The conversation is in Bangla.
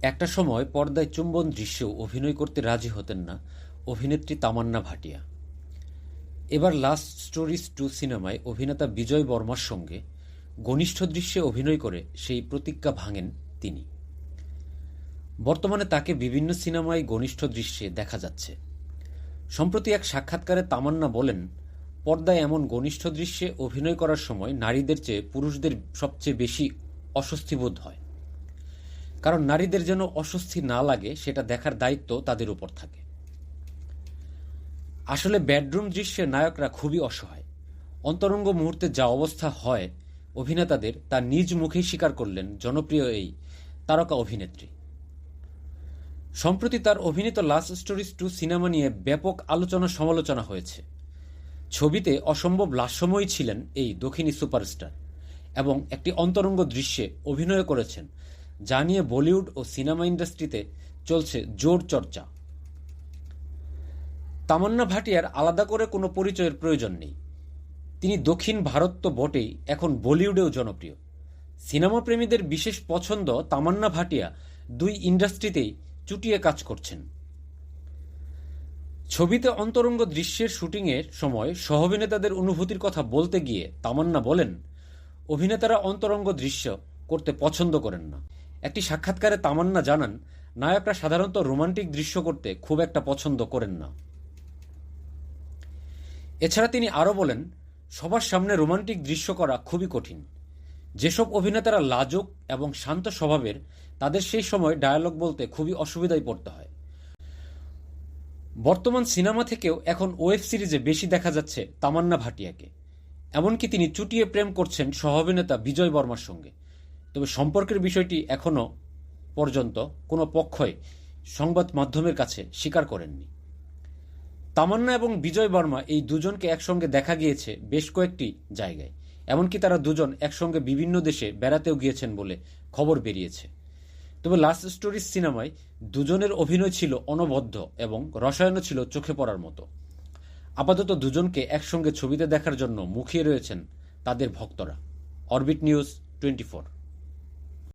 একটা সময় পর্দায় চুম্বন দৃশ্যেও অভিনয় করতে রাজি হতেন না অভিনেত্রী তামান্না ভাটিয়া। এবার লাস্ট স্টোরিজ 2 সিনেমায় অভিনেতা বিজয় বর্মার সঙ্গে ঘনিষ্ঠ দৃশ্যে অভিনয় করে সেই প্রতিজ্ঞা ভাঙেন তিনি। বর্তমানে তাকে বিভিন্ন সিনেমায় ঘনিষ্ঠ দৃশ্যে দেখা যাচ্ছে। সম্প্রতি এক সাক্ষাৎকারে তামান্না বলেন, পর্দায় এমন ঘনিষ্ঠ দৃশ্যে অভিনয় করার সময় নারীদের চেয়ে পুরুষদের সবচেয়ে বেশি অস্বস্তি বোধ হয়, কারণ নারীদের যেন অস্বস্তি না লাগে সেটা দেখার দায়িত্ব তাদের উপর থাকে। আসলে বেডরুম দৃশ্যে নায়করা খুবই অসহায়। অন্তরঙ্গ মুহূর্তে যা অবস্থা হয় অভিনেতাদের তা নিজ মুখেই স্বীকার করলেন জনপ্রিয় এই তারকা অভিনেত্রী। সম্প্রতি তার অভিনীত লাস্ট স্টোরিজ 2 সিনেমা নিয়ে ব্যাপক আলোচনা সমালোচনা হয়েছে। ছবিতে অসম্ভব লাস্যময়ী ছিলেন এই দক্ষিণী সুপারস্টার এবং একটি অন্তরঙ্গ দৃশ্যে অভিনয় করেছেন, যা নিয়ে বলিউড ও সিনেমা ইন্ডাস্ট্রিতে চলছে জোর চর্চা। তামান্না ভাটিয়ার আলাদা করে কোনো পরিচয়ের প্রয়োজন নেই। তিনি দক্ষিণ ভারত তো বটেই, এখন বলিউডেও জনপ্রিয়। সিনেমা প্রেমীদের বিশেষ পছন্দ তামান্না ভাটিয়া দুই ইন্ডাস্ট্রিতেই চুটিয়ে কাজ করছেন। ছবিতে অন্তরঙ্গ দৃশ্যের শুটিংয়ের সময় সহ-অভিনেতাদের অনুভূতির কথা বলতে গিয়ে তামান্না বলেন, অভিনেতারা অন্তরঙ্গ দৃশ্য করতে পছন্দ করেন না। একটি সাক্ষাৎকারে তামান্না জানান, নায়করা সাধারণত রোমান্টিক দৃশ্য করতে খুব একটা পছন্দ করেন না। এছাড়া তিনি আরও বলেন, সবার সামনে রোমান্টিক দৃশ্য করা খুবই কঠিন। যেসব অভিনেতারা লাজুক এবং শান্ত স্বভাবের, তাদের সেই সময় ডায়ালগ বলতে খুবই অসুবিধায় পড়তে হয়। বর্তমান সিনেমা থেকেও এখন ওয়েব সিরিজে বেশি দেখা যাচ্ছে তামান্না ভাটিয়াকে। এমনকি তিনি চুটিয়ে প্রেম করছেন সহ-অভিনেতা বিজয় বর্মার সঙ্গে। তবে সম্পর্কের বিষয়টি এখনও পর্যন্ত কোনো পক্ষই সংবাদ মাধ্যমের কাছে স্বীকার করেননি। তামান্না এবং বিজয় বর্মা এই দুজনকে একসঙ্গে দেখা গিয়েছে বেশ কয়েকটি জায়গায়। এমনকি তারা দুজন একসঙ্গে বিভিন্ন দেশে বেড়াতেও গিয়েছেন বলে খবর বেরিয়েছে। তবে লাস্ট স্টোরিজ সিনেমায় দুজনের অভিনয় ছিল অনবদ্য এবং রসায়নও ছিল চোখে পড়ার মতো। আপাতত দুজনকে একসঙ্গে ছবিতে দেখার জন্য মুখিয়ে রয়েছেন তাদের ভক্তরা। Orbit news 24।